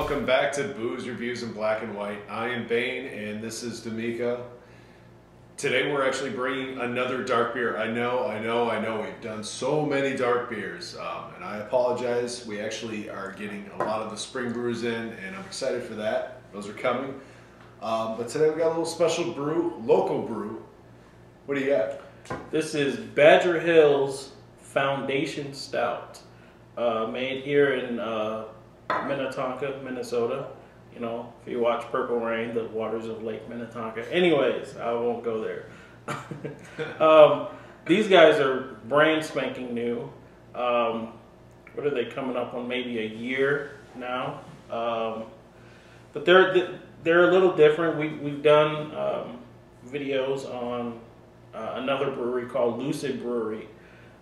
welcome back to Booze Reviews in Black and White. I am Bane, and this is D'Amica. Today we're actually bringing another dark beer. I know, we've done so many dark beers, and I apologize. We actually are getting a lot of the spring brews in, and I'm excited for that. Those are coming. But today we got a little special brew, local brew. What do you got? This is Badger Hill's Foundation Stout, made here in Minnetonka, Minnesota. You know, if you watch Purple Rain, the waters of Lake Minnetonka. Anyways, I won't go there. These guys are brand spanking new. What are they coming up on? Maybe a year now. But they're a little different. We've done videos on another brewery called Lucid Brewery,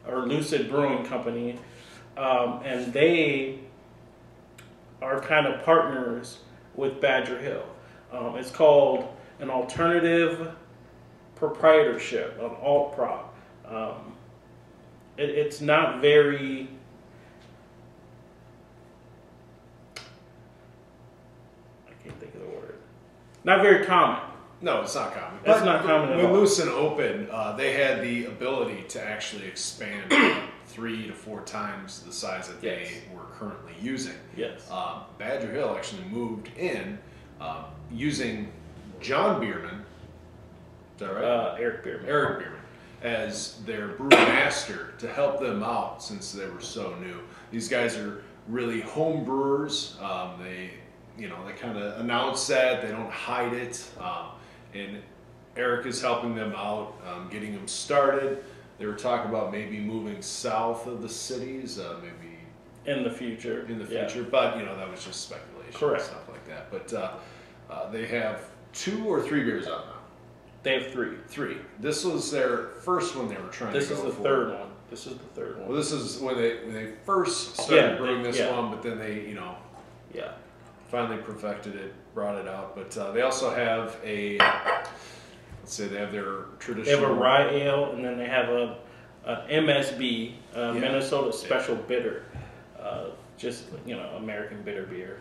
or Lucid Brewing Company, and they are kind of partners with Badger Hill. It's called an alternative proprietorship, an alt prop. It's not very not very common. No, it's not common. It's not common at all. When Lucid opened, they had the ability to actually expand 3 to 4 times the size that they were currently using. Yes. Badger Hill actually moved in using John Bierman, is that right? Eric Bierman. Eric Bierman as their brewmaster to help them out since they were so new. These guys are really home brewers. They kind of announce that, they don't hide it, and Eric is helping them out, getting them started. They were talking about maybe moving south of the cities, maybe in the future. But that was just speculation. Correct. And stuff like that. But they have 2 or 3 beers out now. They have 3. 3. This was their first one they were trying to go for. This is the third one. This is the third one. Well, this is when they first started brewing this one, but then they finally perfected it, brought it out. But they also have a, let's say they have their traditional. They have a rye ale, and then they have an MSB, Minnesota Special Bitter, just American bitter beer.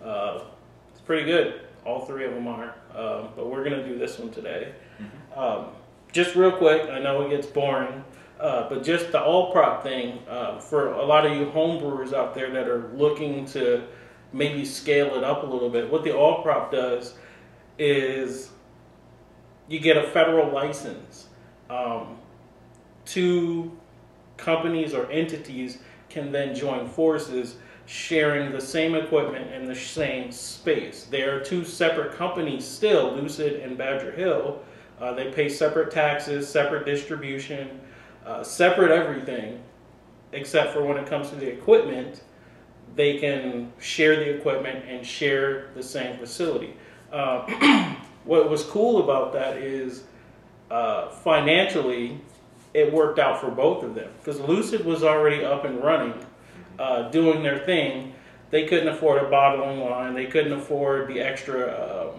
It's pretty good. All 3 of them are, but we're gonna do this one today. Mm-hmm. Just real quick, I know it gets boring, but just the all prop thing for a lot of you home brewers out there that are looking to maybe scale it up a little bit. What the all prop does is you get a federal license. 2 companies or entities can then join forces, sharing the same equipment in the same space. They are 2 separate companies still, Lucid and Badger Hill. They pay separate taxes, separate distribution, separate everything, except for when it comes to the equipment. They can share the equipment and share the same facility. What was cool about that is financially, it worked out for both of them, because Lucid was already up and running, doing their thing. They couldn't afford a bottling line. They couldn't afford the extra,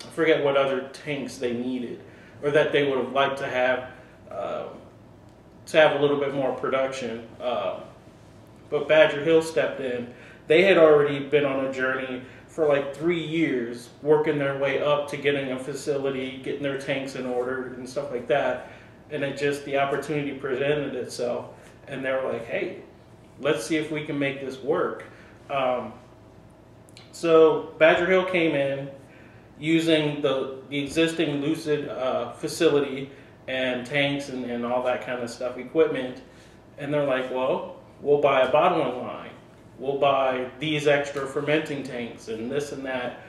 I forget what other tanks they needed, or that they would have liked to have a little bit more production. But Badger Hill stepped in. They had already been on a journey for like 3 years, working their way up to getting a facility, getting their tanks in order and stuff like that. And the opportunity presented itself, and they were like, hey, let's see if we can make this work. So Badger Hill came in using the existing Lucid facility and tanks and all that kind of stuff, equipment, and they're like, well, we'll buy a bottling line. We'll buy these extra fermenting tanks and this and that.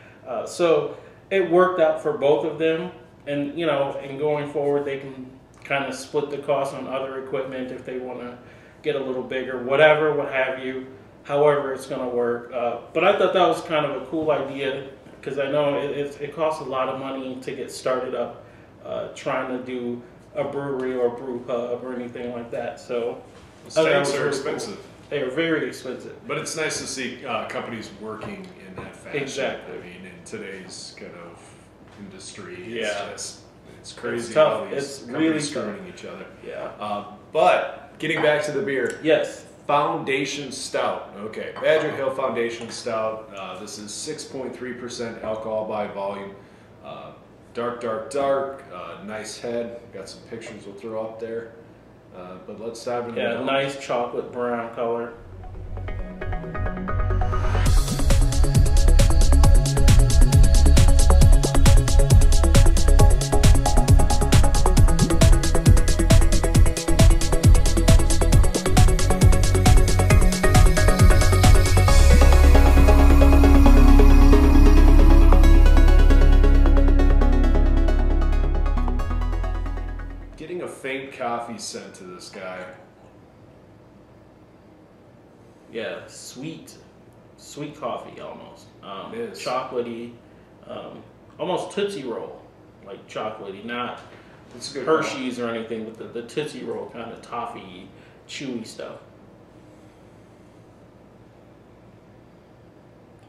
So it worked out for both of them. And, and going forward, they can kind of split the cost on other equipment if they want to get a little bigger, whatever, what have you, however it's going to work. But I thought that was kind of a cool idea, because I know it costs a lot of money to get started up trying to do a brewery or a brew pub or anything like that. So tanks are expensive. Cool. They are very expensive. But it's nice to see companies working in that fashion. Exactly. I mean, in today's kind of industry, it's crazy. It's tough. How these it's companies really screwing tough. each other. Yeah. But getting back to the beer. Yes. Foundation Stout. Okay, Badger Hill Foundation Stout. This is 6.3% alcohol by volume. Dark, dark, dark. Nice head. Got some pictures we'll throw up there. But let's dive into it. Yeah, nice chocolate brown color. Getting a faint coffee scent to this guy. Yeah, sweet coffee almost. It is. Chocolatey, almost Tootsie Roll, like chocolatey, not That's a good Hershey's or anything, but the Tootsie Roll kind of toffee, chewy stuff.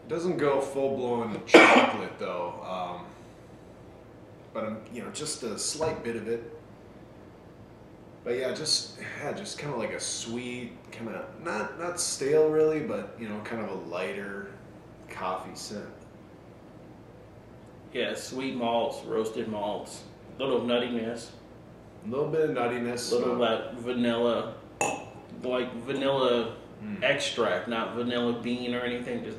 It doesn't go full blown chocolate though, but just a slight bit of it. But yeah, just kind of like a sweet, kind of not stale really, but kind of a lighter coffee scent. Yeah, sweet malts, roasted malts, little nuttiness, A little bit of nuttiness. little like vanilla, extract, not vanilla bean or anything. Just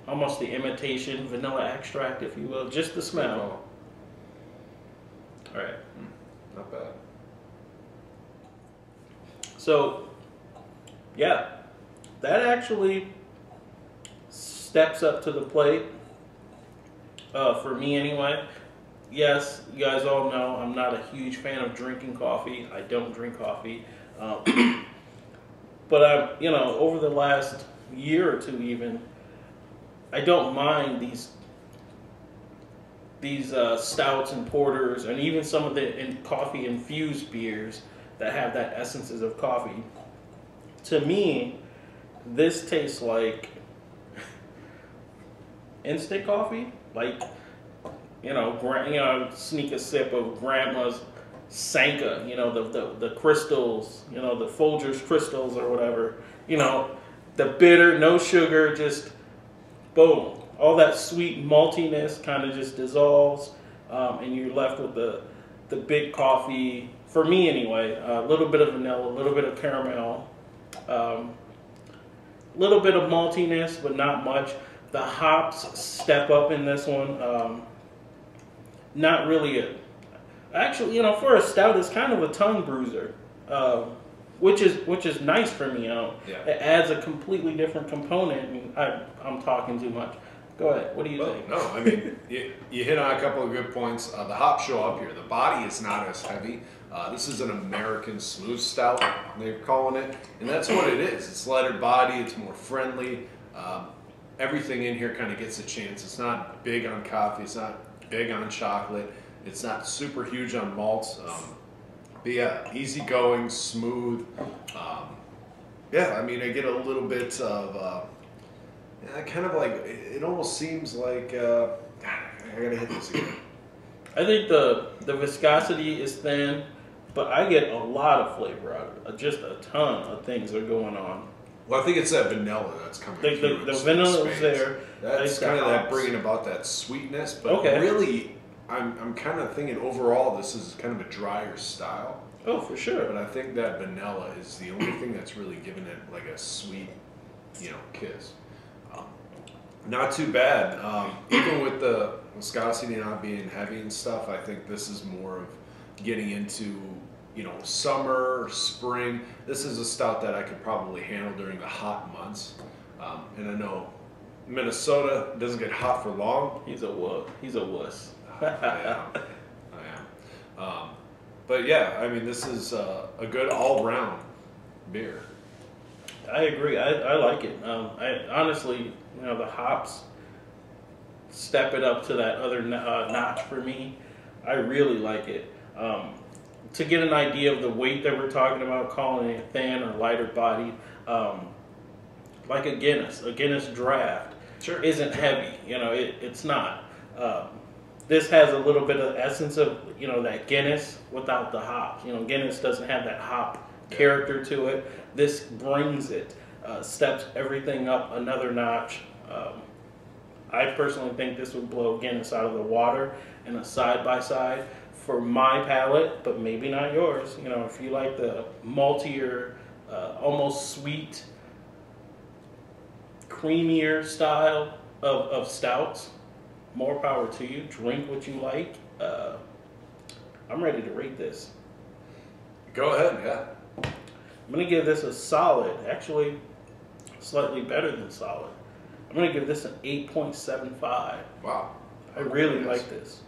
almost the imitation vanilla extract, if you will. Just the smell. All right. Not bad. So, yeah, that actually steps up to the plate, for me anyway. Yes, you guys all know I'm not a huge fan of drinking coffee. I don't drink coffee. But over the last year or two even, I don't mind these stouts and porters and even some of the coffee infused beers that have that essences of coffee. To me, this tastes like instant coffee. Like, sneak a sip of grandma's Sanka, the crystals, the Folgers crystals or whatever. The bitter, no sugar, just boom. All that sweet maltiness kind of just dissolves, and you're left with the big coffee. For me, anyway, a little bit of vanilla, a little bit of caramel, a little bit of maltiness, but not much. The hops step up in this one. Not really actually, for a stout, it's kind of a tongue bruiser, which is nice for me. Yeah. It adds a completely different component. And I'm talking too much. Go ahead. What do you think? No, I mean, you hit on a couple of good points. The hops show up here. The body is not as heavy. This is an American smooth stout, they're calling it. And that's what it is. It's lighter body. It's more friendly. Everything in here kind of gets a chance. It's not big on coffee. It's not big on chocolate. It's not super huge on malts. But yeah, easygoing, smooth. I mean, I get a little bit of... kind of like, it almost seems like, I gotta hit this again. I think the viscosity is thin, but I get a lot of flavor out of it. Just a ton of things are going on. Well, I think it's that vanilla that's coming through. The vanilla is there. That's kind of that bringing about that sweetness, but really, I'm kind of thinking overall this is kind of a drier style. Oh, for sure. But I think that vanilla is the only thing that's really giving it like a sweet, kiss. Not too bad. Even with the viscosity not being heavy and stuff, I think this is more of getting into, summer, spring. This is a stout that I could probably handle during the hot months. And I know Minnesota doesn't get hot for long. He's a wuss. I am. But yeah, I mean, this is a good all-round beer. I agree. I like it. I honestly, the hops step it up to that other notch for me. I really like it. To get an idea of the weight that we're talking about, calling it thin or lighter bodied, like a Guinness draft isn't heavy. It's not. This has a little bit of essence of that Guinness without the hops. Guinness doesn't have that hop character to it. This brings it, steps everything up another notch. I personally think this would blow Guinness out of the water in a side-by-side for my palate, but maybe not yours. You know, if you like the maltier, almost sweet, creamier style of stouts, more power to you. Drink what you like. I'm ready to rate this. Go ahead, yeah. I'm going to give this a solid, actually slightly better than solid. I'm going to give this an 8.75. Wow. I really like this.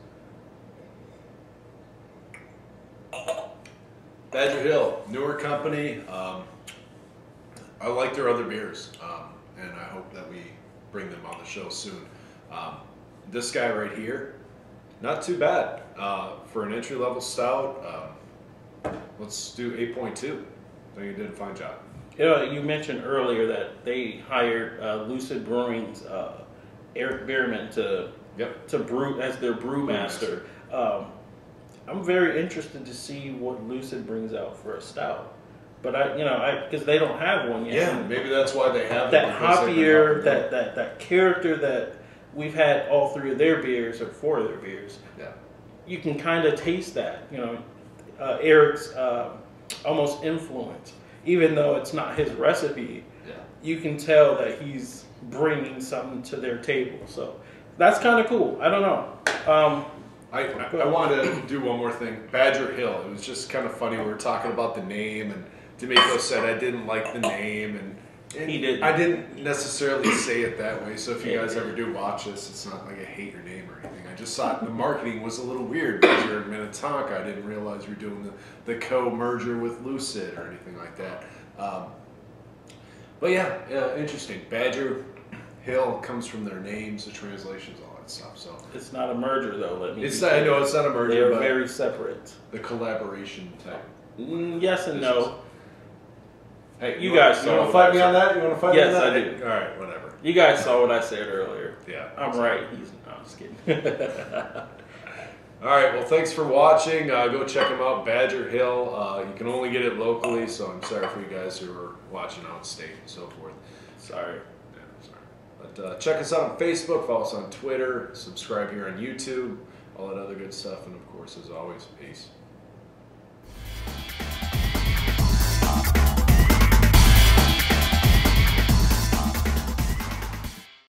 Badger Hill, newer company. I like their other beers, and I hope that we bring them on the show soon. This guy right here, not too bad for an entry-level stout. Let's do 8.2. I think you did a fine job. You know, you mentioned earlier that they hired Lucid Brewing's Eric Bierman to brew as their brewmaster. I'm very interested to see what Lucid brings out for a stout, but because they don't have one yet. Yeah, maybe that's why they have that hoppier, that character that we've had all three of their beers or four of their beers. Yeah, you can kind of taste that. You know, Eric's almost influence, even though it's not his recipe. Yeah, you can tell that he's bringing something to their table. So that's kind of cool. I don't know. I wanted to do one more thing. Badger Hill. It was just kind of funny. We were talking about the name, and D'Amico said I didn't like the name, and he didn't. I didn't necessarily say it that way. So if you guys ever do watch this, it's not like I hate your name or anything. I just thought the marketing was a little weird because you're in Minnetonka. I didn't realize you're doing the co-merger with Lucid or anything like that. But yeah, interesting. Badger Hill comes from their names, the translations, all that stuff. So it's not a merger, though. I know it's not a merger. They're but very separate. The collaboration type. Yes and no. Hey, you guys saw. You want to fight me on that? You want to fight me on that? Yes, I do. All right, whatever. You guys saw what I said earlier. Yeah, I'm right. He's not. I'm just kidding. All right. Well, thanks for watching. Go check them out, Badger Hill. You can only get it locally, so I'm sorry for you guys who are watching out of state and so forth. Sorry. But check us out on Facebook, follow us on Twitter, subscribe here on YouTube, all that other good stuff, and of course, as always, peace.